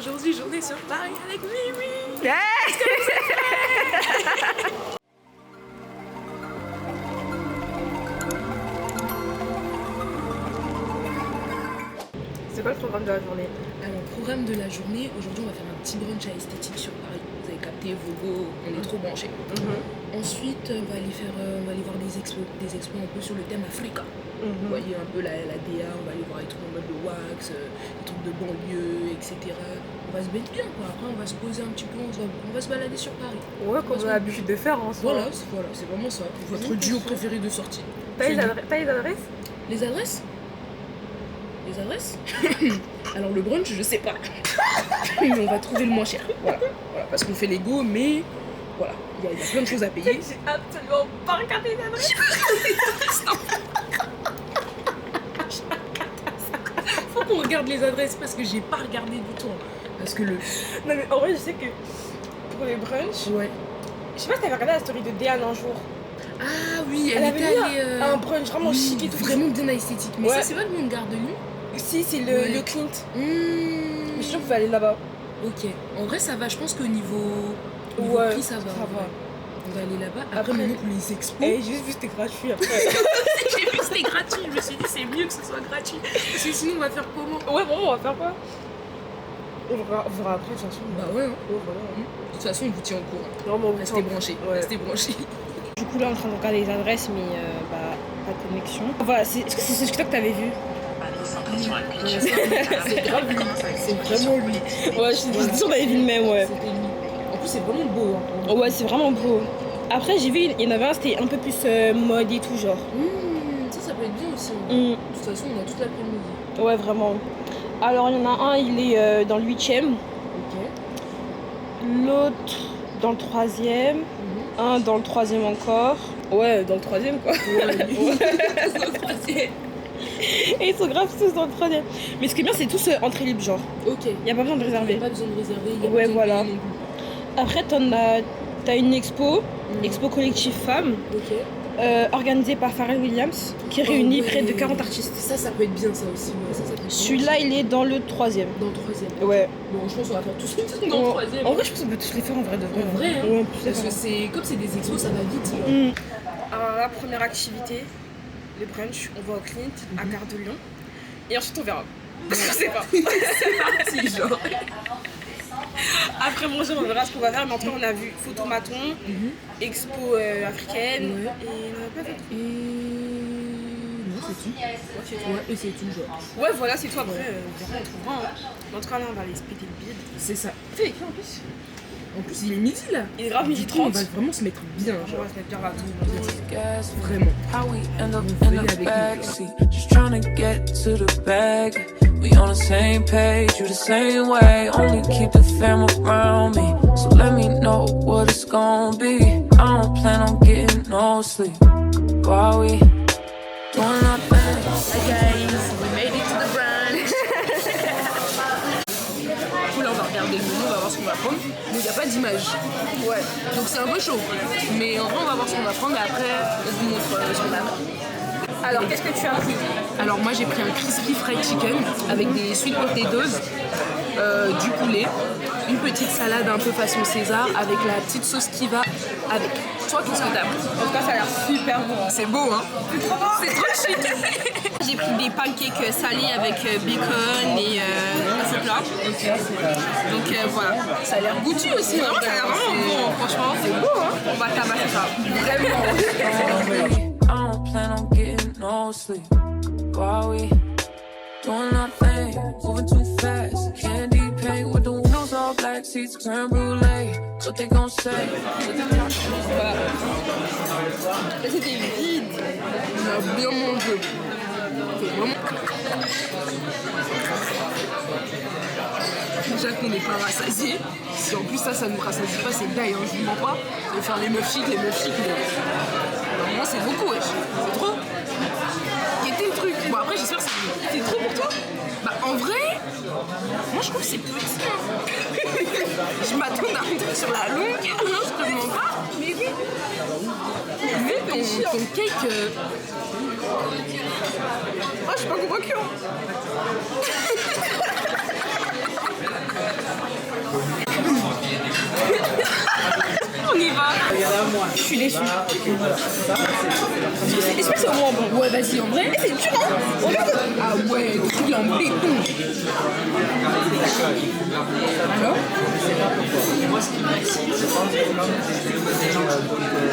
aujourd'hui, journée sur Paris avec Mimi. C'est quoi le programme de la journée? Alors, programme de la journée, aujourd'hui on va faire un petit brunch à Esthétique sur Paris. Vous avez capté, Vogo, on est trop branchés. Ensuite, on va aller voir des expos un peu sur le thème Africa. Vous voyez un peu la DA, on va aller voir les trucs en mode de wax, les trucs de banlieue, etc. On va se mettre bien quoi. Après, on va se poser un petit peu, on va se balader sur Paris. Ouais, comme on a l'habitude de faire en soi. Voilà, c'est vraiment ça. Votre duo préféré de sortie. T'as les adresses? Les adresses? Les adresses? Alors le brunch, je sais pas. Mais on va trouver le moins cher. Voilà. Parce qu'on fait les go, mais voilà, il y a plein de choses à payer. J'ai absolument pas regardé les adresses. Faut qu'on regarde les adresses parce que j'ai pas regardé du tout. Parce que le... Non mais en vrai, je sais que pour les brunchs, Ouais. je sais pas si t'avais regardé la story de Diane un jour. Ah oui, elle avait était allée... mis un brunch vraiment chic et tout. Vraiment bien esthétique. Mais Ouais. ça, c'est pas le monde Gare de Lyon? Si, c'est Ouais. le Clint. Mais Je suis sûre que vous allez là-bas. Ok. En vrai, ça va. Je pense qu'au niveau Ouais, prix, ça va. ça va. On va aller là-bas. Après, Après, maintenant pour les expos... Et j'ai juste vu que c'était gratuit après. J'ai vu que c'était gratuit. Je me suis dit, c'est mieux que ce soit gratuit. Parce que sinon, on va faire comment? Ouais, bon, on va faire quoi? On verra après, de toute façon. Bah ouais. Ouais, voilà. De toute façon, on vous tient au courant. Vraiment, Restez branchés. Ouais. Restez branchés. Du coup, là, on est en train de regarder les adresses, mais bah, pas de connexion. Voilà, est-ce que c'est ce TikTok que t'avais vu? C'est grave lui. C'est vraiment lui. Ouais, je suis sûre qu'on avait vu le même, ouais. C'était lui. En plus, c'est vraiment beau. Hein. Ouais, c'est vraiment beau. Après, j'ai vu, il y en avait un, c'était un peu plus mode et tout, genre. Ça peut être bien aussi. De toute façon, on a toute l'après-midi. Ouais, vraiment. Alors, il y en a un, il est dans le 8e. Ok. L'autre dans le 3e. Un dans le 3e encore. Ouais, dans le 3e, quoi. Ouais, dans le 3e. Et ils sont grave tous dans le 3e. Mais ce qui est bien, c'est tous entrée libre, genre. Ok. Y a pas besoin de réserver. Pas besoin de réserver. Y a Ouais, pas besoin voilà. de payer non Après, t'as une expo, expo collective femmes, plus. Ok. organisée par Pharrell Williams, qui réunit près de 40 artistes. Ça peut être bien, ça aussi. Ouais, ça peut être bien. Celui-là, il est dans le 3e. Dans le 3e. Ouais. Bon, je pense qu'on va faire tous dans le 3e. En vrai, je pense qu'on peut tous les faire en vrai de vrai. En vrai, hein. Ouais, on peut tous les Parce que faire. comme c'est des expos, ça va vite. Alors la première activité, le brunch, on va au Clint, à Gare de Lyon. Et ensuite, on verra. Je sais pas. C'est parti, genre. Après manger, on verra ce qu'on va faire. Mais en tout cas, on a vu Photomaton, expo africaine. Ouais. Et on a pas fait. Et... Non, c'est tout. Ouais, et c'est tout, genre. Ouais, voilà, c'est tout. Après, on verra, on trouvera. Hein. Mais en tout cas, là, on va aller splitter le bide. C'est ça. Fais écrit en plus. En plus, il est midi là. Il est grave midi Du coup, on 30. va vraiment se mettre bien, On genre. va se mettre bien là. Vraiment. How we end up Vous in voyez the avec nous, backseat, just trying to get to the bag. We on the same page, you the same way. Only keep the fam around me, so let me know what it's gonna be. I don't plan on getting no sleep while we doing our thing. Hi guys, we made it to the brunch. Du coup, là, on va regarder le menu, on va voir ce qu'on va prendre. Mais il n'y a pas d'image. Ouais. Donc c'est un peu chaud. Mais en vrai, on va voir ce qu'on va prendre et après, on vous montre ce qu'on a. Alors, qu'est-ce que tu as pris? Alors moi j'ai pris un crispy fried chicken avec des sweet potatoes, du poulet, une petite salade un peu façon César avec la petite sauce qui va avec. Toi qu'est-ce que t'as pris? En tout cas, ça a l'air super bon. C'est beau hein? C'est trop bon. C'est trop chic. J'ai pris des pancakes salés avec bacon et chocolat. Donc voilà. Ça a l'air goûtu aussi. Vraiment, ça a l'air vraiment bon, franchement. C'est beau hein? On va tabasser ça. Vraiment. I don't plan on getting no sleep while we doing our thing, moving too fast. Candy paint with the windows all black, seats creme brulee. What they gon' say? Voilà. Et c'était vide. On a bien mangé. C'est vraiment... Déjà qu'on n'est pas rassasié. Si en plus ça nous rassasie pas, c'est dingue, hein, je vous mens pas. De faire les meufs chics, mais... Vraiment c'est beaucoup wesh. C'est trop. Il était le truc. Bon après j'espère que c'est trop pour toi. Bah en vrai, moi je trouve que c'est petit. Hein. Je m'attends à un truc sur la longue. Non, je te demande pas. Mais oui. Mais ton cake... Ah, je suis pas convaincue. suis déçue. Est-ce que c'est au moins bon? Ouais, vas-y, en vrai. Eh, c'est dur, hein? Regarde. Ah ouais, le truc en béton. Alors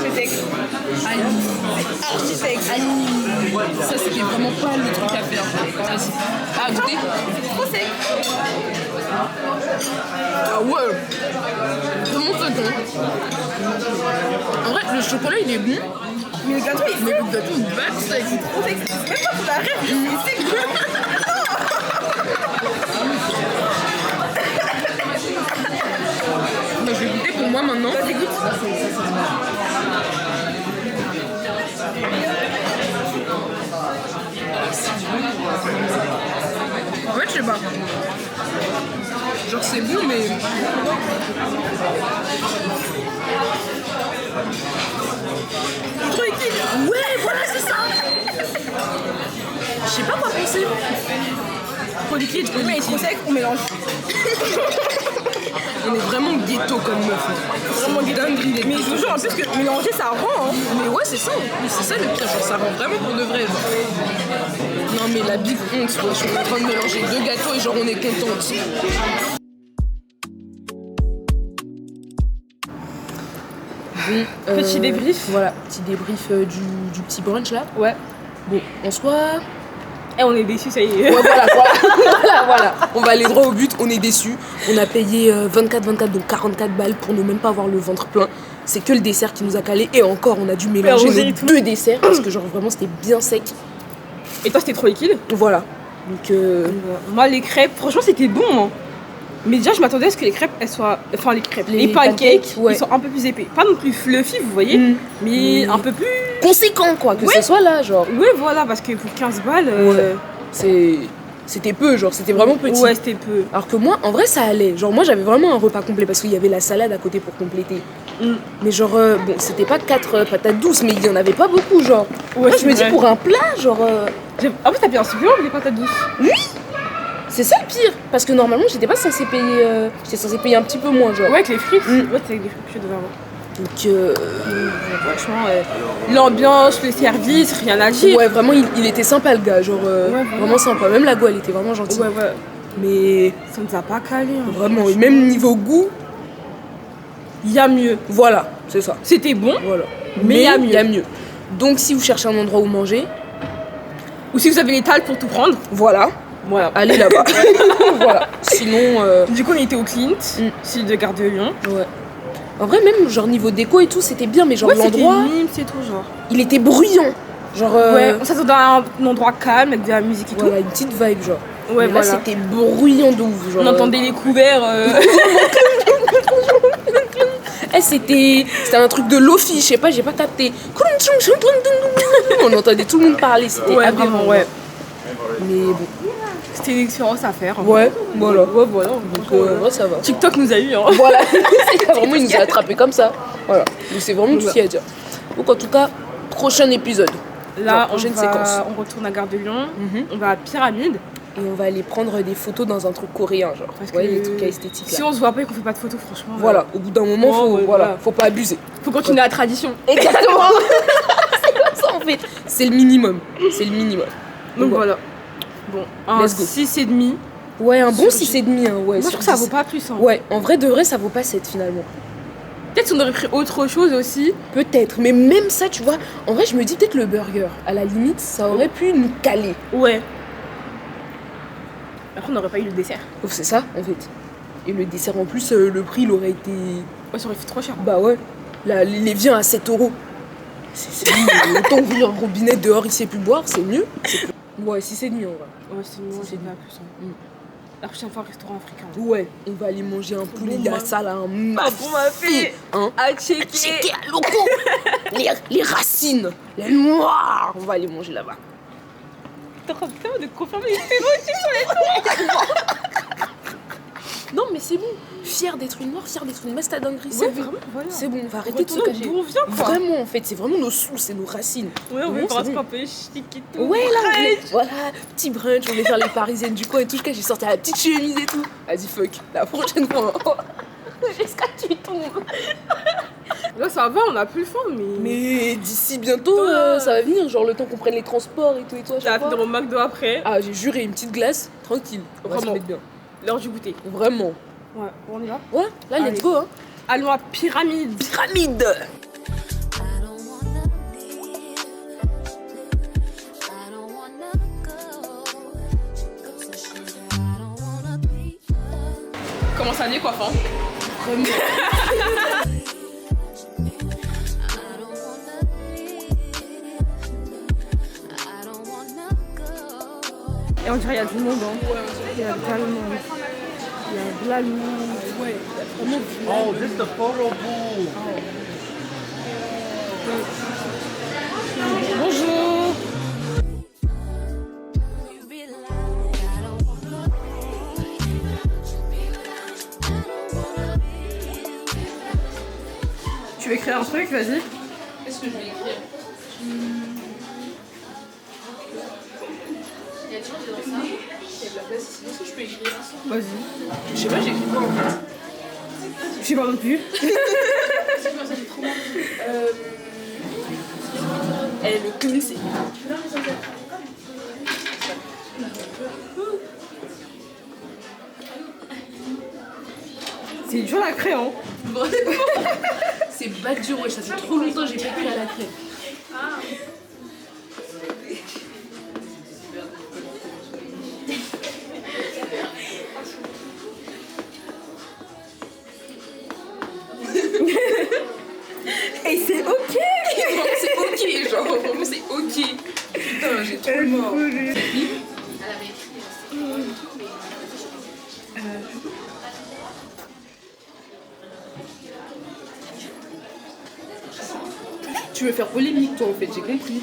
C'est sec. Aïe. Archi sec. Aïe. Ça, c'était vraiment pas le truc à faire. Vas-y. Ah, goûter. Trop sec. Ah ouais. Vraiment second. En vrai, le chocolat, il est bon. Mais le gâteau, il Mais est le gâteau, il bat sec. trop sec. C'est même pas pour la rêve, c'est sec. Bah, je vais goûter pour moi maintenant. Vas-y, goûte. En fait, je sais pas. Genre, c'est bon, mais. Trop liquide. Ouais, voilà, c'est ça. Je sais pas quoi penser. Trop liquide. Mais il est trop sec, on mélange. On est vraiment ghetto comme meuf. Vraiment dinguerie, les Mais je vous jure, en plus que mélanger, ça rend, hein. Mais ouais, c'est ça. C'est ça le pire. Genre, ça rend vraiment pour de vrai. Genre. Non, mais la big honte. Ouais. Je suis en train de mélanger deux gâteaux et genre, on est contente. Bon, Petit débrief. Voilà, petit débrief du petit brunch là. Ouais. Bon, en soi. Eh, on est déçus, ça y est. Ouais, voilà. On va aller droit au but, on est déçus. On a payé 24, donc 44 balles pour ne même pas avoir le ventre plein. C'est que le dessert qui nous a calé. Et encore, on a dû mélanger Mélanger les et tout. deux desserts parce que genre vraiment c'était bien sec. Et toi, c'était trop liquide. Voilà. Donc Moi, les crêpes, franchement, c'était bon, hein. Mais déjà, je m'attendais à ce que les crêpes, elles soient. Enfin, les crêpes. Les Les pancakes, pancakes, ouais. ils sont un peu plus épais. Pas non plus fluffy, vous voyez, mais un peu plus. conséquent quoi, que Ouais. ce soit là, genre. Ouais, voilà, parce que pour 15 balles. C'était peu, genre c'était vraiment petit. Ouais, c'était peu. Alors que moi, en vrai, ça allait. Genre, moi, j'avais vraiment un repas complet parce qu'il y avait la salade à côté pour compléter. Mais genre, bon, c'était pas 4 patates douces, mais il y en avait pas beaucoup, genre. Ouais, Moi, je c'est me dis, vrai. pour un plat, genre. En plus, t'as payé un supplément avec les patates douces. Oui. C'est ça le pire. Parce que normalement, j'étais pas censée payer. J'étais censée payer un petit peu moins, genre. Ouais, avec les frites. Ouais, c'était avec les frites que je devais avoir. Donc, Franchement, l'ambiance, le service, rien à dire. ouais, vraiment, il était sympa, le gars. Genre, voilà. vraiment sympa. Même la go, elle était vraiment gentille. Ouais, ouais. Mais Ça nous a pas calé. Hein. vraiment, et même niveau goût, Il y a mieux. voilà, c'est ça. C'était bon. Voilà. Mais il y a mieux. Il y a mieux. Donc, si vous cherchez un endroit où manger, Ou si vous avez l'étal pour tout prendre. voilà, Voilà. allez là-bas. Voilà. Sinon, Du coup, on était au Clint, sud de Gare de Lyon. ouais. En vrai, même genre niveau déco et tout, c'était bien, mais genre Ouais, c'était l'endroit, mime, c'est tout, genre. il était bruyant. Genre, Ouais, on s'attendait à un endroit calme avec de la musique et voilà, une petite vibe, genre. tout. Ouais, Mais là, voilà. c'était bruyant de ouf. Genre, On entendait les couverts. c'était un truc de Lofi, je sais pas, j'ai pas capté. On entendait tout le monde parler, c'était Ouais, aberrant, vraiment, ouais. Mais bon, C'était une expérience à faire. ouais, voilà. Ouais, voilà. Donc, en vrai, ça va. TikTok nous a eu, hein. Voilà, c'est vraiment, il nous a attrapés comme ça. Voilà, donc c'est vraiment tout ce qu'il y a à dire. Donc, en tout cas, prochain épisode. Là, Genre, on, prochaine séquence. on retourne à Gare de Lyon. On va à Pyramide. Et on va aller prendre des photos dans un truc coréen, genre. Parce Ouais, que les trucs esthétiques là. Si on se voit pas et qu'on fait pas de photos, franchement. Voilà, au bout d'un moment, Ouais, faut, ouais, voilà, voilà. faut pas abuser. Faut continuer la tradition. Exactement. C'est comme ça en fait. C'est le minimum. C'est le minimum. Donc Ouais. voilà. Bon, un Let's go. 6,5. Ouais, un bon Sur 6,5. Hein, ouais, Moi, je sur trouve que ça 10. vaut pas plus. Hein. Ouais, en vrai de vrai, ça vaut pas 7 finalement. Peut-être qu'on aurait pris autre chose aussi. Peut-être, mais même ça, tu vois, en vrai, je me dis peut-être le burger. À la limite, ça aurait pu nous caler. Ouais. Après, on n'aurait pas eu le dessert. Sauf c'est ça, en fait. Et le dessert en plus, le prix, il aurait été. Ouais, ça aurait fait trop cher. Bah ouais. Là, les viens à 7 €. C'est mieux. Autant ouvrir un robinet dehors, il sait plus boire, c'est mieux. Ouais, 6,5 en vrai. Ouais, c'est moi, C'est j'ai bien. pas plus. Hein. La prochaine fois, restaurant africain. Ouais, on va aller manger un poulet Bon, à là, un bon mafé. hein. À checker. Checker à loco. les racines, les noirs, on va aller manger là-bas. T'es en train de confirmer les stéréotypes sur les Non mais c'est bon, fier d'être une noire, fier d'être une masta dinguerie, Ouais, c'est bon. vraiment, voilà. C'est bon, on va arrêter de se Retournons cacher. d'où on vient, quoi. Vraiment en fait, c'est vraiment nos sous, c'est nos racines. Ouais, on Bon, veut c'est faire un bon. truc un peu chic et tout. Ouais là, Brunch. voilà, petit brunch, on va faire les parisiennes du coin et tout, j'ai sorti la petite chemise et tout. Vas-y fuck, la prochaine fois. Jusqu'à tu tombes. Là, ça va, on a plus faim, mais. Mais d'ici bientôt, ça va venir. Genre le temps qu'on prenne les transports et tout et tout. Tu vas venir au McDo après. Ah, j'ai juré, une petite glace, tranquille. On va se Vraiment. mettre bien. L'heure du goûter. Vraiment. Ouais, on y va. Ouais, là, Allez. let's go. Hein. Allons à Pyramide. Pyramide. I don't wanna leave. I don't wanna go. So she said, I don't wanna be. Comment ça dit, coiffant? Vraiment. I don't wanna leave. I don't wanna go. Et on dirait qu'il y a du monde. Hein. Il y a tellement. Il y a de la lumière. Ouais, vraiment. Oh, this is the photo booth. Bonjour. You realize I don't wanna Tu veux écrire un truc, vas-y. Qu'est-ce que je vais écrire? Il y a des gens qui dans ça. Il y a de la place ici. Est-ce que je peux écrire? Vas-y. Je sais pas, j'écris quoi en fait? Je sais pas non plus. C'est quoi ça, j'ai trop mal. Elle le connaissait. C'est dur la crayon. C'est bad dur, ouais, ça fait trop longtemps que j'ai pas écrit à la crème. Et c'est ok. C'est ok, genre, vraiment c'est ok. Putain, j'ai trop mort. Tu veux faire polémique toi en fait, j'ai compris.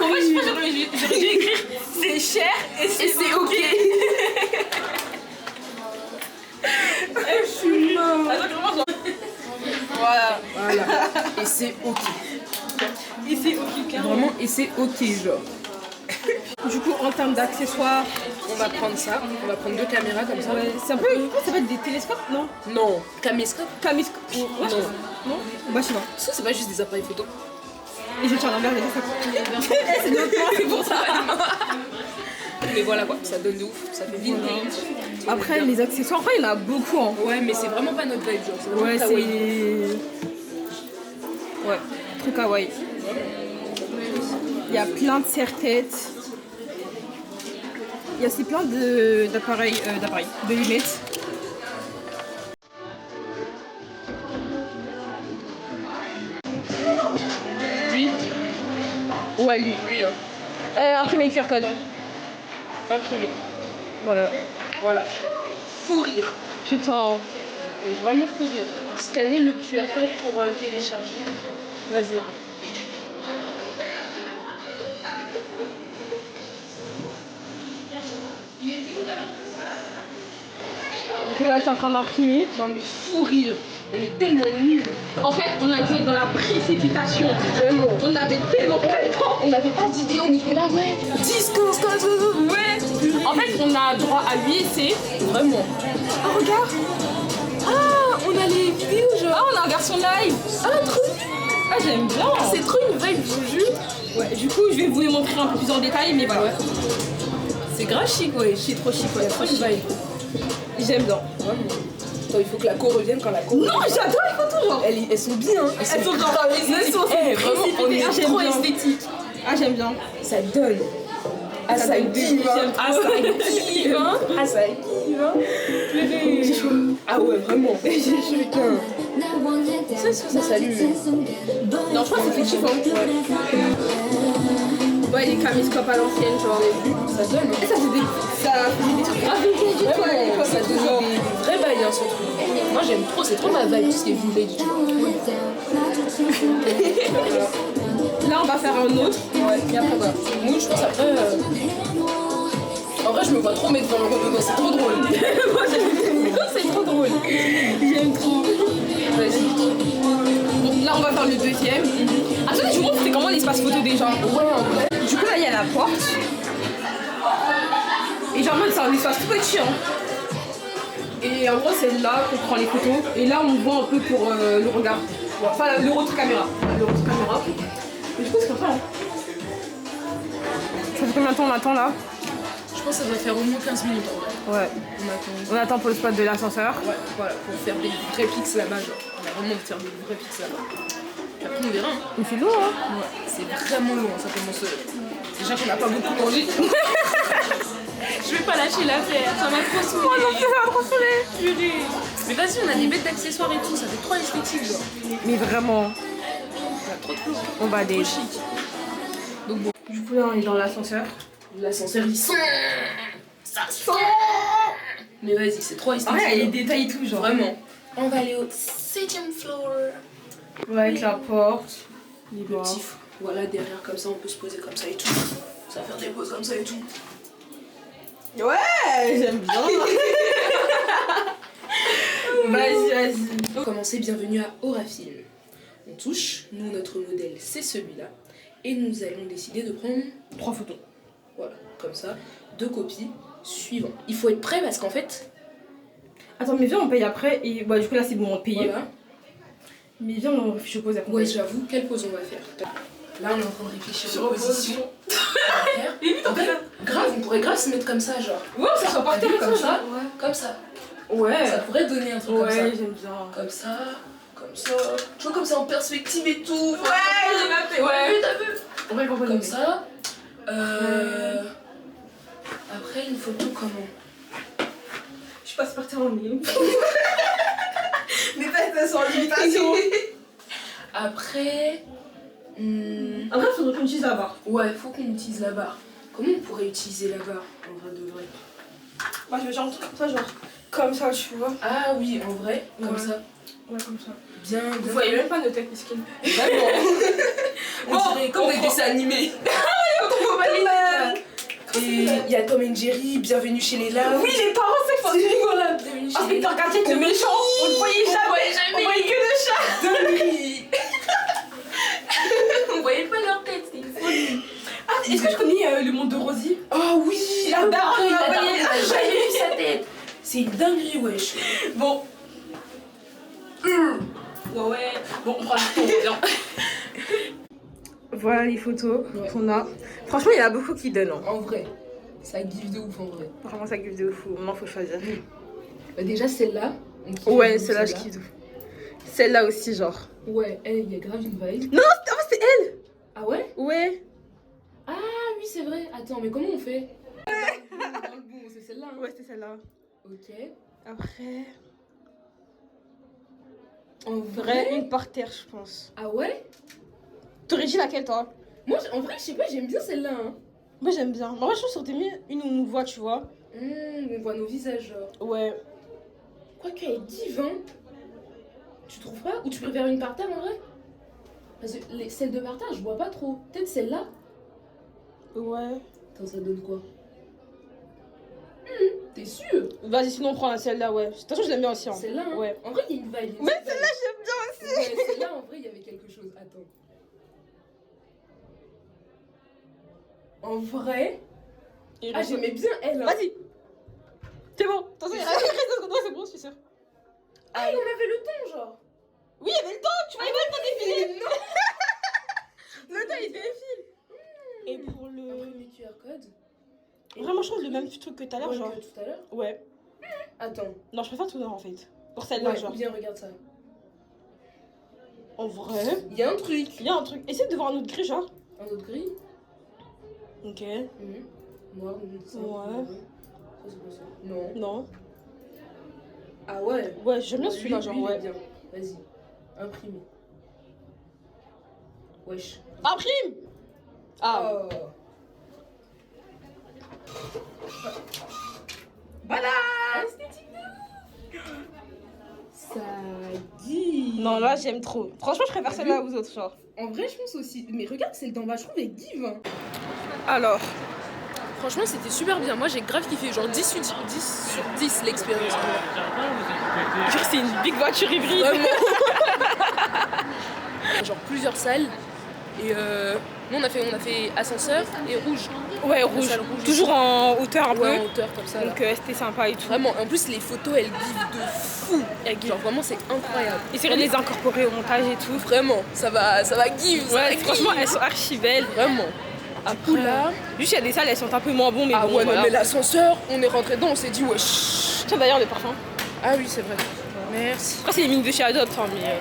En fait, je j'aurais dû écrire c'est cher et c'est ok. Je suis mort. Attends, comment Voilà. Voilà. Et c'est ok. Et c'est ok, clairement. Vraiment, et c'est ok, genre. Du coup, en termes d'accessoires, On va prendre ça, on va prendre deux caméras comme ça. ouais, c'est un peu. Comment ça s'appelle des télescopes? Non. Non, caméscope. Camiscope. Ouais, Non. Non. Bah, je sais pas. Ça, c'est pas juste des appareils photo. Et je tiens l'envers des sacs. C'est notre plan, c'est pour ça. Mais voilà quoi, ça donne de ouf, ça fait vintage. Après, les accessoires, après, il y en a beaucoup. Hein. Ouais, mais c'est vraiment pas notre vibe, genre. C'est vraiment Ouais, kawaii. c'est. Ouais, truc kawaii. Il y a plein de serre-têtes. Il y a aussi plein d'appareils, de lunettes. Lui. Ouais, lui. Lui, hein. Imprimé QR code. Imprimé. Voilà. Voilà. Fou rire. Putain. Vraiment fou rire. Scanner le QR code pour télécharger. Vas-y. Donc là, t'es en train d'imprimer. Non mais fou rire. On est tellement nuls. En fait, on a été dans la précipitation. Vraiment. On avait tellement pas le temps. On n'avait pas d'idée, on était là, ouais. 10, 15, 15, Ouais. En fait, on a droit à 8 essais. Vraiment. Ah, regarde. Ah, on a les vidéos, genre. Ah, on a un garçon live. Ah, trop bien. Ah, j'aime bien. C'est trop une vibe, je vous jure. Ouais, du coup, je vais vous les montrer un peu plus en détail, mais voilà. C'est grave chic, ouais. C'est trop chic, Il y ouais. a trop une vibe. J'aime bien. Vraiment. Attends, il faut que la co revienne quand la co Non, revient. mais j'adore les photos, genre. Elles sont bien, hein. Elles sont genre esthétiques. elles sont Eh, vraiment, on est Ah, j'aime trop bien. esthétique. Ah, j'aime bien. Ça donne. Ah, ça donne give, des- hein. j'aime Ah, ça give, hein. Ah, ça give, hein. Ah ouais, vraiment. Putain. Ça, ça s'allume. Non, je crois que c'est kiffant. Ouais, les caméscopes à l'ancienne, genre. Ça donne, hein. Et ça faisait des trucs grave vintage du tout à Ouais, l'époque. ça donne genre. des vrais bails, hein, ce truc. Moi, j'aime trop, c'est trop ma vibe, tout ce qui est vintage, tu vois. Là, on va faire un autre. Ouais, et après, voilà. Moi, je pense après. En vrai, je me vois trop mettre devant le Renault, c'est trop drôle. Moi, c'est trop drôle. Genre, ouais, en vrai. Du coup, là, il y a la porte. Et genre, c'est un espace tout petit, hein. Et en gros, c'est là qu'on prend les photos. Et là, on voit un peu pour le regard. Enfin, le retour caméra. Le retour caméra. Et du coup, c'est comme ça, hein. Ça fait combien de temps on attend là? Je pense que ça doit faire au moins 15 minutes en vrai. Ouais. On attend. On attend pour le spot de l'ascenseur. Ouais, voilà, pour faire des vrais pics là-bas, genre. On a vraiment envie de faire des vrais pics là-bas. Puis après, on verra. Hein. Il fait lourd, hein. Ouais, c'est vraiment long, ça commence. Déjà qu'on n'a pas beaucoup mangé. Je vais pas lâcher l'affaire, ça m'a trop saoulé. Oh non, ça m'a trop saoulé. Purée. Mais vas-y, on a des bêtes d'accessoires et tout, ça fait trop esthétique, genre. Mais vraiment, On a trop de flots. on va des. Trop chic. Donc bon, Du coup, là, on est dans l'ascenseur. l'ascenseur il sent. Ça sent. Mais vas-y, c'est trop esthétique. Ouais, il y a genre. des détails et tout, genre. Vraiment. On va aller au 7ème floor. Ouais, avec la porte. Les Le bords. petit fou. Voilà, derrière comme ça, on peut se poser comme ça et tout. Ça va faire des poses comme ça et tout. Ouais, j'aime bien. Vas-y, vas-y. Pour commencer, bienvenue à Aurafilm. On touche, nous notre modèle c'est celui-là. Et nous allons décider de prendre 3 photos. voilà, comme ça, 2 copies suivantes. Il faut être prêt parce qu'en fait, Attends, mais viens, on paye après. Et bah, du coup, là, c'est bon, on paye. voilà. Mais viens, on réfléchit aux poses après. Ouais, j'avoue, quelle pose on va faire? Là, on est en train de réfléchir aux positions. En fait, grave, on pourrait grave se mettre comme ça, genre. Ouais, ça soit par terre comme ça, Ouais. comme ça. Ouais. Ça pourrait donner un truc comme ça. Ouais, j'aime bien. Comme ça, comme ça. Tu vois, comme ça en perspective et tout. Ouais, j'ai noté, ouais. T'as vu? On va y Comme ça. Après, une photo comment? Je passe par terre en milieu. Mais pas sans limitation. Après. Après, il faudrait qu'on utilise la barre. Ouais, faut qu'on utilise la barre. Comment on pourrait utiliser la barre en vrai de vrai? Moi, je vais genre un truc comme ça, genre. Comme ça, tu vois. Ah oui, en vrai, comme Ouais. ça. Ouais, comme ça. Bien, Vous bien. voyez même pas nos têtes, mesquines. Vraiment. On dirait comme des dessins animés. Et il y a Tom and Jerry, bienvenue chez les larmes. Oui, les parents, c'est que c'est Voilà, bienvenue chez les Inspecteur Gadget, le méchant. On le voyait jamais. On voyait que le chat. larmes. On voyait pas leur tête, c'était une folie. Ah, est-ce que je connais le monde de Rosie? Oh oui, La daronne, la la daronne, voyée. on a jamais vu sa tête. C'est une dinguerie, wesh. Bon. Ouais. Bon, on prend le tour, viens. Voilà les photos Ouais. qu'on a. Franchement, il y en a beaucoup qui donnent. Hein. En vrai, ça give de ouf en vrai. Vraiment, ça kiffe de ouf. Maintenant, faut choisir. Bah déjà celle-là. on kiffe Ouais, beaucoup celle-là, je kiffe de ouf. Celle-là aussi, genre. Ouais, elle, il y a grave une vibe. Non, c'est elle. Ah ouais? Ouais. Ah oui, c'est vrai. Attends, mais comment on fait? Dans le bon, c'est celle-là. Hein. Ouais, c'est celle-là. Ok. Après, En vrai, une par terre, je pense. Ah ouais? T'aurais dit laquelle, toi? Moi, en vrai, je sais pas, j'aime bien celle-là. Hein. Moi, j'aime bien. Mais en vrai, je trouve que ça aurait été mieux une où on nous voit, tu vois. On voit nos visages, genre. Ouais. Quoique, elle est divin. Tu trouves pas? Ou tu préfères une par terre en vrai? Parce que celle de par terre, je vois pas trop. Peut-être celle-là? Ouais. Attends, ça donne quoi? T'es sûr? Vas-y, sinon, on prend celle-là, ouais. De toute façon, je l'aime bien aussi. Hein. Celle-là, hein? Ouais. En vrai, il y a une vibe. Mais celle-là, j'aime bien aussi. Ouais, celle-là, en vrai, il y avait quelque chose. Attends. En vrai. Ah, j'aimais bien elle. Hein. Vas-y. C'est bon. Attention, il reste 2 secondes. Ouais, c'est bon, je suis sûre. Ah, il en avait le temps, genre. Oui, il y avait le temps. Tu voyais pas le temps défiler. Le temps, il défile. Et pour le. Imprimer QR code. Vraiment, je trouve le même truc que tout à l'heure, Ouais, genre. que tout à l'heure. Ouais. Attends. Non, je préfère tout l'heure en fait. Pour celle-là, Ouais, genre. bien, regarde ça. En vrai, Il y a un truc. il y a un truc. Essaye de voir un autre gris, genre. Un autre gris. Ok. Noir, ça. Ouais. Ça, c'est quoi ça? Non. Non. Ah ouais. Ouais, j'aime bien celui-là, Lui, genre, il est ouais. bien. Vas-y. Imprimé. Wesh. Imprime. Ah. Oh. Voilà. Esthétique de ouf. Ça dit. Non, là, j'aime trop. Franchement, je préfère celle-là aux autres, genre. En vrai, je pense aussi. Mais regarde celle d'en bas, je trouve elle est div. Hein. Alors. Franchement, c'était super bien. Moi, j'ai grave kiffé. Genre 10 sur 10 l'expérience. Genre, c'est une big voiture hybride. Vraiment. Genre plusieurs salles. Et nous, on a fait ascenseur et rouge. Ouais, La rouge. salle rouge. Toujours en hauteur un peu. Ouais, en hauteur comme ça. Donc là. c'était sympa et tout. Vraiment, en plus, les photos, elles vivent de fou. Genre, vraiment, c'est incroyable. Essayer de les incorporer au montage et tout. Vraiment, ça va give. ça va Ouais, give. franchement, elles sont archi belles. Vraiment. Après, là. juste il y a des salles, elles sont un peu moins bonnes, mais Ah bon, ouais, voilà. non, mais l'ascenseur, on est rentré dedans, on s'est dit, ouais, chut. Tiens, d'ailleurs, les parfums. Ah oui, c'est vrai. Merci. Après, c'est les mines de chez Adopt, hein, mais...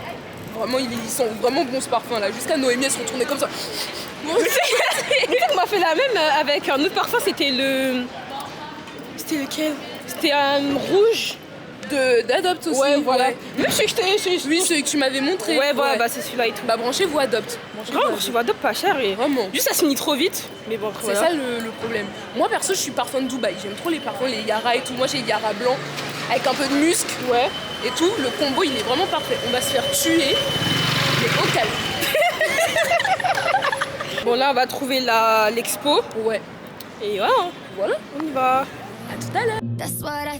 Vraiment, ils sont vraiment bons ce parfum là. Jusqu'à Noémie, elle se retournait comme ça. On m'a fait la même avec un autre parfum, c'était le... C'était lequel? C'était un rouge. D'Adopt aussi. Ouais, voilà. Même celui que je t'ai... Oui, celui que tu m'avais montré. Ouais, voilà, bah c'est celui-là et tout. Bah branchez-vous Adopt. Vraiment, je vois Adopt pas cher et... Vraiment. Juste, ça se finit trop vite. Mais bon, C'est ça le problème. Moi perso, je suis parfum de Dubaï. J'aime trop les parfums, les Yara et tout. Moi j'ai Yara blanc avec un peu de musc. Ouais. Et tout. Le combo, il est vraiment parfait. On va se faire tuer, mais au calme. Bon, là, on va trouver l'expo. Ouais. Et voilà, hein. Voilà. On y va. À tout à l'heure. That's what I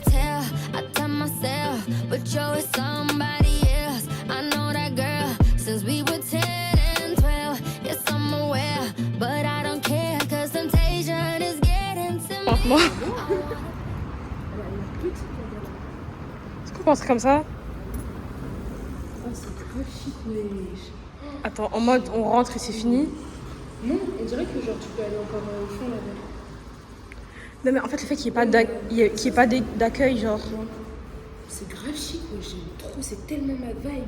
tell myself. But you're with somebody else. I know that girl since we were 10 and 12. Yes, I'm aware, but I don't care. Cause temptation is getting to me. Franchement. Est-ce qu'on pense comme ça? Attends, en mode on rentre et c'est fini? Non, on dirait que genre tu peux aller encore au fond là-bas. Non mais en fait le fait qu'il n'y ait pas d'accueil genre... C'est grave chic, ouais. J'aime trop. C'est tellement ma vibe.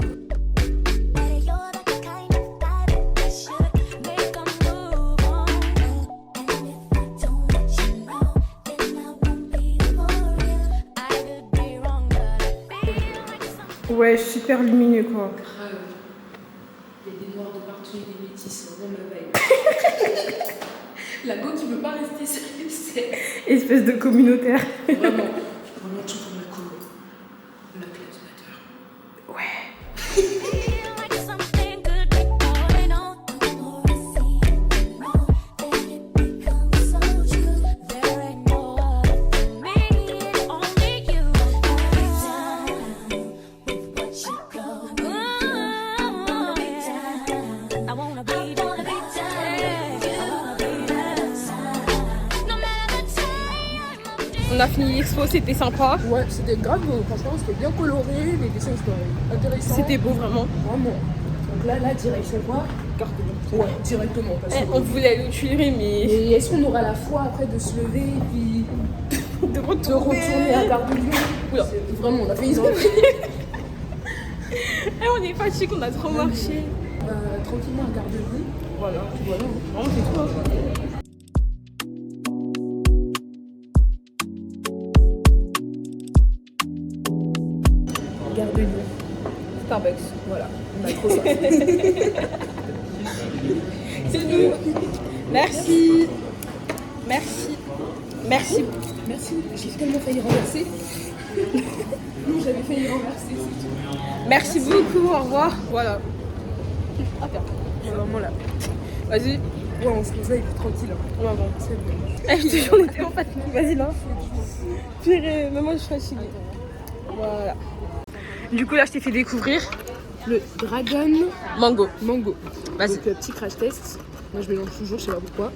Hey, you're the kind of guy that should make a move on. And if I don't let you know, then I won't be for real. I could be wrong, but I feel like something. Ouais, super lumineux quoi. Il y a des noirs de partout et des métis, c'est vraiment ma vibe. La go, tu peux pas rester sérieux, c'est Espèce de communautaire. vraiment tout pour la colo. La classe matter. Feel like something could be going on. The more I see it, the more that it becomes so true. There ain't no other for me, it's only you. Be down with what you go. I wanna be down. I wanna be down. No matter the time. On a fini l'expo, c'était sympa. Ouais, c'était grave beau. Franchement, c'était bien coloré. Les dessins étaient intéressants. C'était beau vraiment. Vraiment. Donc là, direction quoi? Gare de Lyon. Ouais, directement. Parce que... On voulait aller aux Tuileries mais... Et est-ce qu'on aura la foi après de se lever et puis De de retourner à Gare de Lyon? Oula, vraiment, on a fait une On est fatigué, on a trop marché. tranquillement à Gare de Lyon. Voilà. Vraiment c'est tout. Hein. Gare de Lyon. Starbucks. Voilà, on a trop ça. C'est nous. Merci. Merci. Merci. Merci, j'ai tellement failli renverser. J'avais failli renverser, c'est tout. Merci beaucoup, au revoir. Voilà. On est vraiment là. Vas-y. Ouais, on se pose là, il fait tranquille. Ouais, bon. C'est bon. On était en fatigué. Vas-y, là. Purée, mais moi je suis fatiguée. Voilà. Du coup, là, je t'ai fait découvrir Le Dragon Mango. Mango. Vas-y. Donc, petit crash test. Moi, je mélange toujours, je sais pas pourquoi.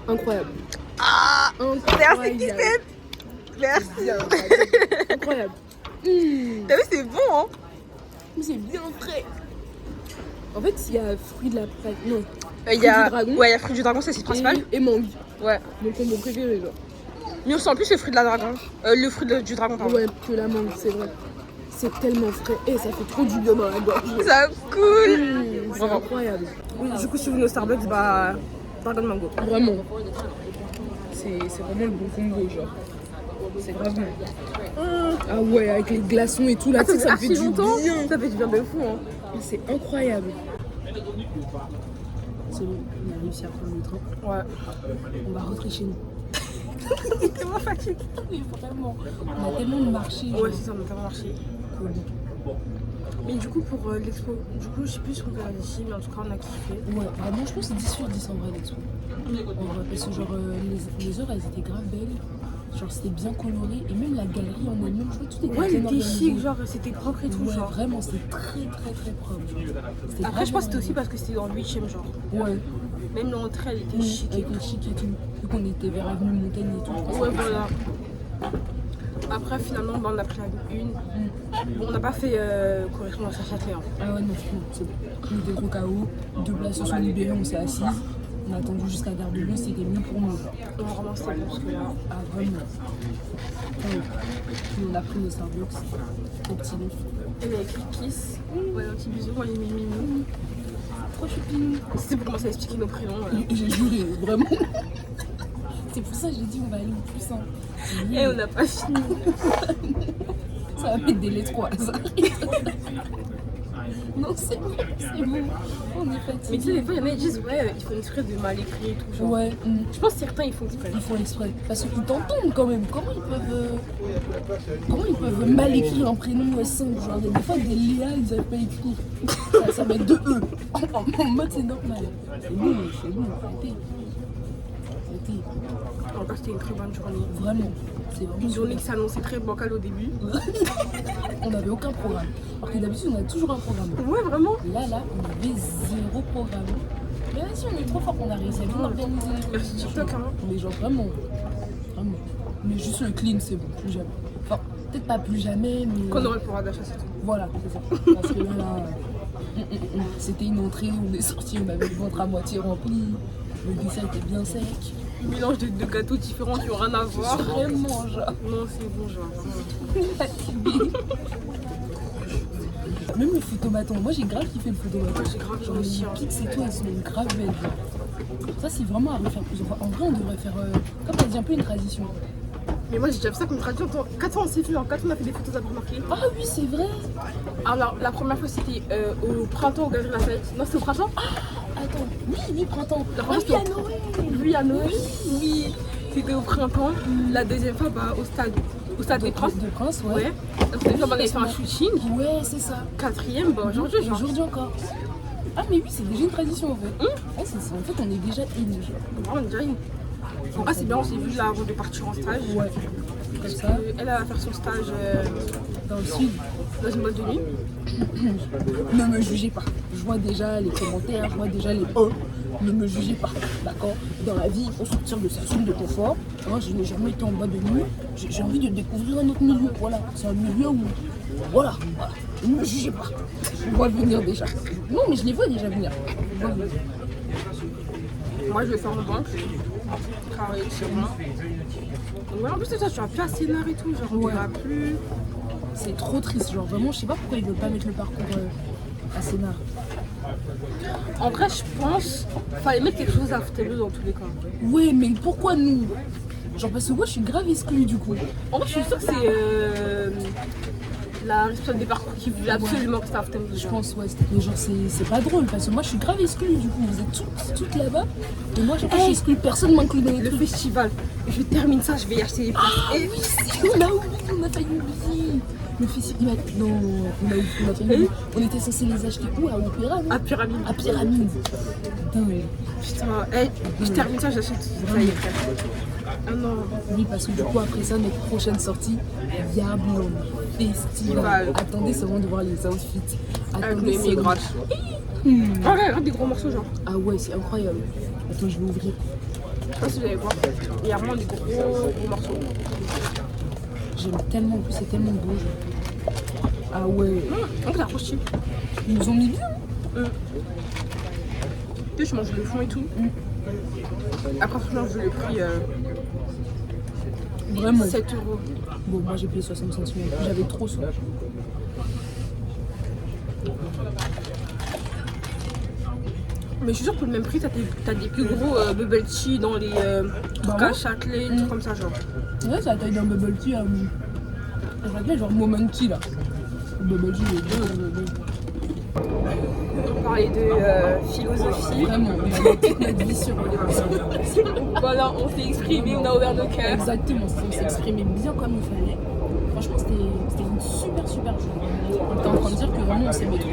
Incroyable. Ah, Incroyable. merci. Incroyable. T'as vu, c'est bon, hein? Mais c'est bien frais. En fait, il y a fruit de la praline. Non. Il y a... du dragon. Ouais, il y a fruit du dragon, ça c'est le principal. Et mangue. Ouais. Mon combo préféré, genre. Mais on sent plus le fruit de la dragon. Le fruit du dragon, pardon. Ouais, que la mangue, c'est vrai. C'est tellement frais. Et ça fait trop du bien dans la gorge. Ça cool. C'est Vraiment. incroyable. Oui, du coup, si vous venez au Starbucks, bah... Dragon Mango. Vraiment. C'est vraiment le bon combo, genre. C'est grave bon. Ah ouais, avec les glaçons et tout, là, tu sais, ça me fait du longtemps. bien. Ça fait du bien de fou, hein. C'est incroyable. C'est bon, on a réussi à prendre le train. Ouais. On va rentrer chez nous. T'es tellement fatigué. Mais vraiment, on a tellement marché. Ouais, c'est ça, on a tellement marché. Cool. Mais du coup, pour l'expo, du coup, je sais plus ce qu'on peut aller ici, mais en tout cas, on a kiffé. Ouais, vraiment, je pense que c'est 10 sur 10 en vrai l'expo. En vrai, parce que genre, les œuvres elles étaient grave belles. Genre, c'était bien coloré. Et même la galerie en elle-même, je vois tout était Ouais, bien elle était organisé. chic, genre, c'était propre et tout, Ouais, genre. vraiment, c'était très très très propre. Genre. C'était Après, je pense que c'était vraiment- aussi parce que c'était dans le 8ème, genre. Ouais, Même l'entrée, elle était oui, chic et avec tout. le chic et tout. Vu qu'on était vers Avenue Montaigne et tout. je pense Ouais, que- voilà. Après, finalement, bah, on a pris la une. Bon, on n'a pas fait correctement à Châtelet. Hein. Ah ouais, non, c'est bon. On était gros KO. 2 places se sont libérées, on s'est assises. On a attendu jusqu'à Gare de Lyon, c'était mieux pour nous. Non, vraiment, c'était bon parce que là. Ah, vraiment. Ouais. Puis on a pris le Starbucks au petit neuf. Elle a écrit Kiss. Voilà, un petit bisou. Moi, j'ai mis Mimi. Pourquoi je suis Pinou? C'était pour commencer à expliquer nos prénoms. J'ai juré, vraiment. C'est pour ça que j'ai dit on va aller au plus simple. Et on n'a pas fini. Ça va mettre des lettres au hasard. Non, c'est bon, c'est bon. On est Mais fatigués. tu sais, des fois, il y en a qui disent, ouais, ils font exprès de mal écrire et tout. Genre. Ouais, Je pense que certains, ils font exprès. ils font exprès. Parce qu'ils t'entendent quand même. Comment ils peuvent mal écrire un prénom simple? Genre, il y a des fois, des Léa, ils n'arrivent pas à écrire. Ça va être 2 E. En mode, c'est normal. C'est bon, arrêtez. Arrêtez. En tout cas, c'était une très bonne journée. Vraiment. C'est vraiment Une journée qui s'annonçait très bancale au début. On n'avait aucun programme. Alors que d'habitude, on a toujours un programme. Ouais, vraiment. Là, on avait 0 programme. Mais vas-y, on est trop fort, on a réussi à bien organiser les trucs. Merci TikTok, hein. Mais genre vraiment. Mais juste le clean, c'est bon, plus jamais. Enfin, peut-être pas plus jamais, mais. Qu'on aurait le pouvoir d'achat, c'est tout. Voilà, c'est ça. Parce que là, c'était une entrée, on est sorti, on avait le ventre à moitié rempli. Le dessert était bien sec. Un mélange de gâteaux différents qui n'ont rien à voir. Vraiment, genre. Non, c'est bon, genre. Fatigué. Même le photomaton, moi j'ai grave kiffé le photomaton. Moi, j'ai grave Genre aussi, les hein. pics et tout, elles sont grave belles. Genre. Ça c'est vraiment à refaire plusieurs fois. En vrai on devrait faire, comme t'as dit, un peu une tradition. Mais moi, j'ai déjà fait ça comme tradition. 4 fois, on s'est vu. En 4 fois, on a fait des photos à remarquer. Ah oui c'est vrai. Alors, la première fois, c'était au printemps au Galerie Lafayette. Non, c'était au printemps. Attends, oui, printemps. La Ah première, oui, à c'était Noël. Oui, à Noël. Oui, c'était au printemps. La deuxième fois, bah, au stade. Au stade des Princes. De Prince, Ouais. ouais. La troisième fois, on avait fait un shooting. Ouais, c'est ça. Quatrième, bah, aujourd'hui, genre. Aujourd'hui encore. Ah mais oui, c'est déjà une tradition en fait. Ouais, c'est ça. En fait, on est déjà in. Genre. Vraiment, on est déjà une. En vrai, c'est bien, on s'est vu là avant de partir en stage. Ouais. Comme ça, Elle va faire son stage dans le sud. dans une boîte de nuit. Ne me jugez pas. Je vois déjà les commentaires, je vois déjà les Ne me jugez pas, d'accord? Dans la vie, il faut sortir de sa zone de confort. Moi, je n'ai jamais été en boîte de nuit. J'ai envie de découvrir un autre milieu. Voilà, c'est un milieu où... Voilà. Ne me jugez pas. Je vois venir déjà. Non, mais je les vois déjà venir. Je vois venir. Moi, je vais faire en banque. Travailler sur moi. Donc, ouais, en plus, c'est ça, tu vas plus à Sénart et tout. Genre, on Ouais. verra plus. C'est trop triste. Genre, vraiment, je sais pas pourquoi ils veulent pas mettre le parcours à Sénart. En vrai, je pense fallait mettre quelque chose à Fontainebleau dans tous les cas. Ouais, mais pourquoi nous? Genre, parce que moi, je suis grave exclue du coup. En vrai, je suis sûre que c'est la responsable des parcours qui voulait absolument rester à Fontainebleau. Je pense, ouais, mais genre, c'est pas drôle parce que moi, je suis grave exclue du coup. Vous êtes toutes là-bas. Et moi, chaque fois, je suis exclue. Personne m'inclut dans les Le trucs. festival, je termine ça, je vais y acheter les places. Et oui, on a oublié, on a failli oublier. Le festival, non, on a failli oublier. On était censé les acheter où? À Opéra, non? À Pyramide. À Pyramide. Dingue. Putain, je termine ça, j'achète tout. Ça y est, frère. Ah non. Oui, parce que du coup, après ça, notre prochaine sortie, Yablon Festival. Attendez seulement de voir les outfits. Avec Attendez les seulement. migrages. Ah, regarde des gros morceaux, genre. Ah ouais, c'est incroyable. Attends, je vais ouvrir. Je sais pas si vous allez voir. Il y a vraiment des gros morceaux. J'aime tellement, en plus, c'est tellement beau. Genre. Ah ouais, En fait, la trop stylé. ils nous ont mis bien. Tu sais, je mange le fond et tout. Après, franchement, je l'ai pris Vraiment. 7 €. Bon, moi j'ai payé 60 centimes. J'avais trop soif. Mais je suis sûre que pour le même prix, t'as des plus gros bubble tea dans les trucs à Châtelet, trucs comme ça, genre. Ouais, c'est la taille d'un bubble tea. Je rappelle, genre Moment Tea là. Le bubble tea, il est bien. On parlait de philosophie. Vraiment, on a mis toute notre vie sur Voilà, on s'est exprimé, on a ouvert nos cœurs. Exactement, on s'est exprimé bien comme il fallait. franchement, c'était une super journée. On était en train de dire que vraiment on s'aimait trop.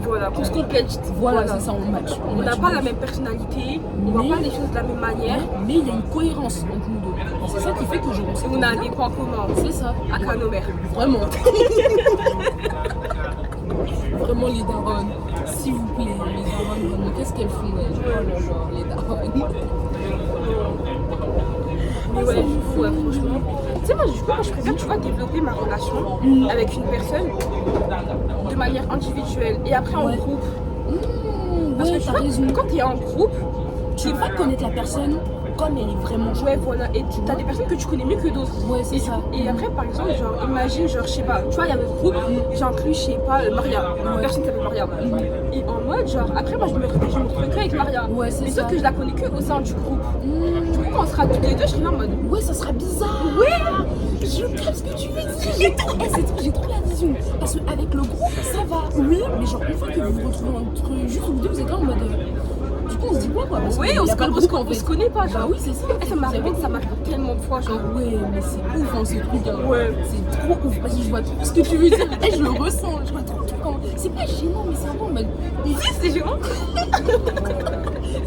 Voilà, qu'on se complète. Voilà, c'est ça, on match. On n'a pas la même personnalité, on voit pas les choses de la même manière. Mais il y a une cohérence entre nous deux. C'est ça qui fait que je Et ressens. on a des points communs. C'est ça. À Canomère. Vraiment. Vraiment les darons, s'il vous plaît, les darons, vraiment, qu'est-ce qu'elles font elles? Oh là là, les darons. Mais ouais, franchement. Tu sais, moi, je préfère, tu vois, développer ma relation avec une personne de manière individuelle et après en Ouais. groupe. Parce que Ouais, tu t'as vois, raison. quand t'es en groupe, Tu vas connaître la personne comme elle est vraiment. ouais, voilà, et t'as des personnes que tu connais mieux que d'autres. Ouais, c'est ça. Et après, par exemple, genre, imagine, genre, je sais pas, tu vois, il y a notre groupe, j'inclus, je sais pas, Maria, une personne qui s'appelle Maria. Et en mode, genre, après, moi, je me retrouve que avec Maria. Ouais, c'est mais ça. sauf que je la connais que au sein du groupe. Du coup, quand on sera toutes les deux, je serai là en mode. Ouais, ça sera bizarre. Ouais. Je capte ce que tu veux dire. J'ai trop la vision. Parce qu'avec le groupe, ça va. Oui. Mais genre, une fois que vous vous retrouvez entre juste vous deux, vous êtes là en mode. Du coup, on se dit quoi parce Oui, qu'il y on a se pas de groupe, en fait. se connaît pas, genre. Bah oui, c'est ça. Ça m'arrive tellement de fois, genre. Ouais, mais c'est ouf hein, ce truc. Hein. Ouais. C'est trop ouf. Parce que je vois tout ce que tu veux dire. Et je le ressens. Je vois trop le truc. C'est pas gênant, mais c'est un peu en mode. Si, c'est gênant.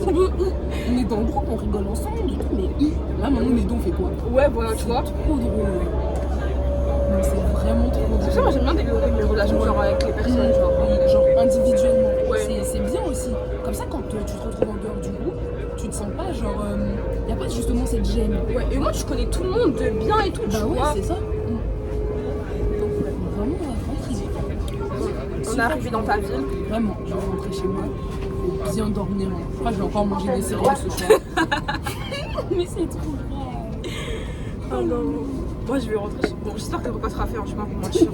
On est dans le groupe, on rigole ensemble et tout, mais là maintenant les deux on fait quoi? Ouais, voilà, tu vois. Trop drôle. Non, c'est vraiment trop drôle. C'est pour ça, moi, j'aime bien développer mes relations, genre, avec les personnes, genre. Oui, genre individuellement. Ouais. C'est bien aussi. Comme ça, quand tu te retrouves en dehors du groupe, tu te sens pas genre. Y a pas justement cette gêne. Ouais, et moi, tu connais tout le monde de bien et tout, tu Bah ouais, vois. c'est ça. Donc, vraiment, tranquille. On est arrivé dans ta ville. Vraiment, je vais rentrer chez moi. Et bien dormir. Hein. Je crois que je vais encore manger des céréales ce soir. Mais c'est trop grave. Oh non. Moi, je vais rentrer chez moi. Bon, j'espère que le repas sera fait, hein, je vais pas vous mentir.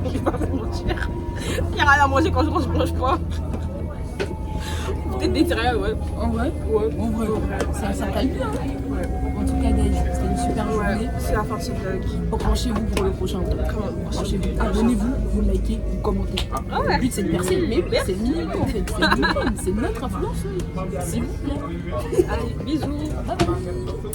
Je vais pas vous mentir. Il y a rien à manger quand je mange pas. Peut-être des céréales, ouais. En vrai? Ouais. En vrai. Ça cale bien. Ouais. En tout cas, Dave, c'était une super Ouais, journée. c'est la fin de ce vlog. Branchez-vous pour le prochain vlog. Branchez-vous. Abonnez-vous, vous likez, vous commentez. ouais. Le but c'est de percer, mais c'est le minimum en fait. C'est le minimum. C'est notre influence. S'il vous plaît. Allez, bisous. Bye bye.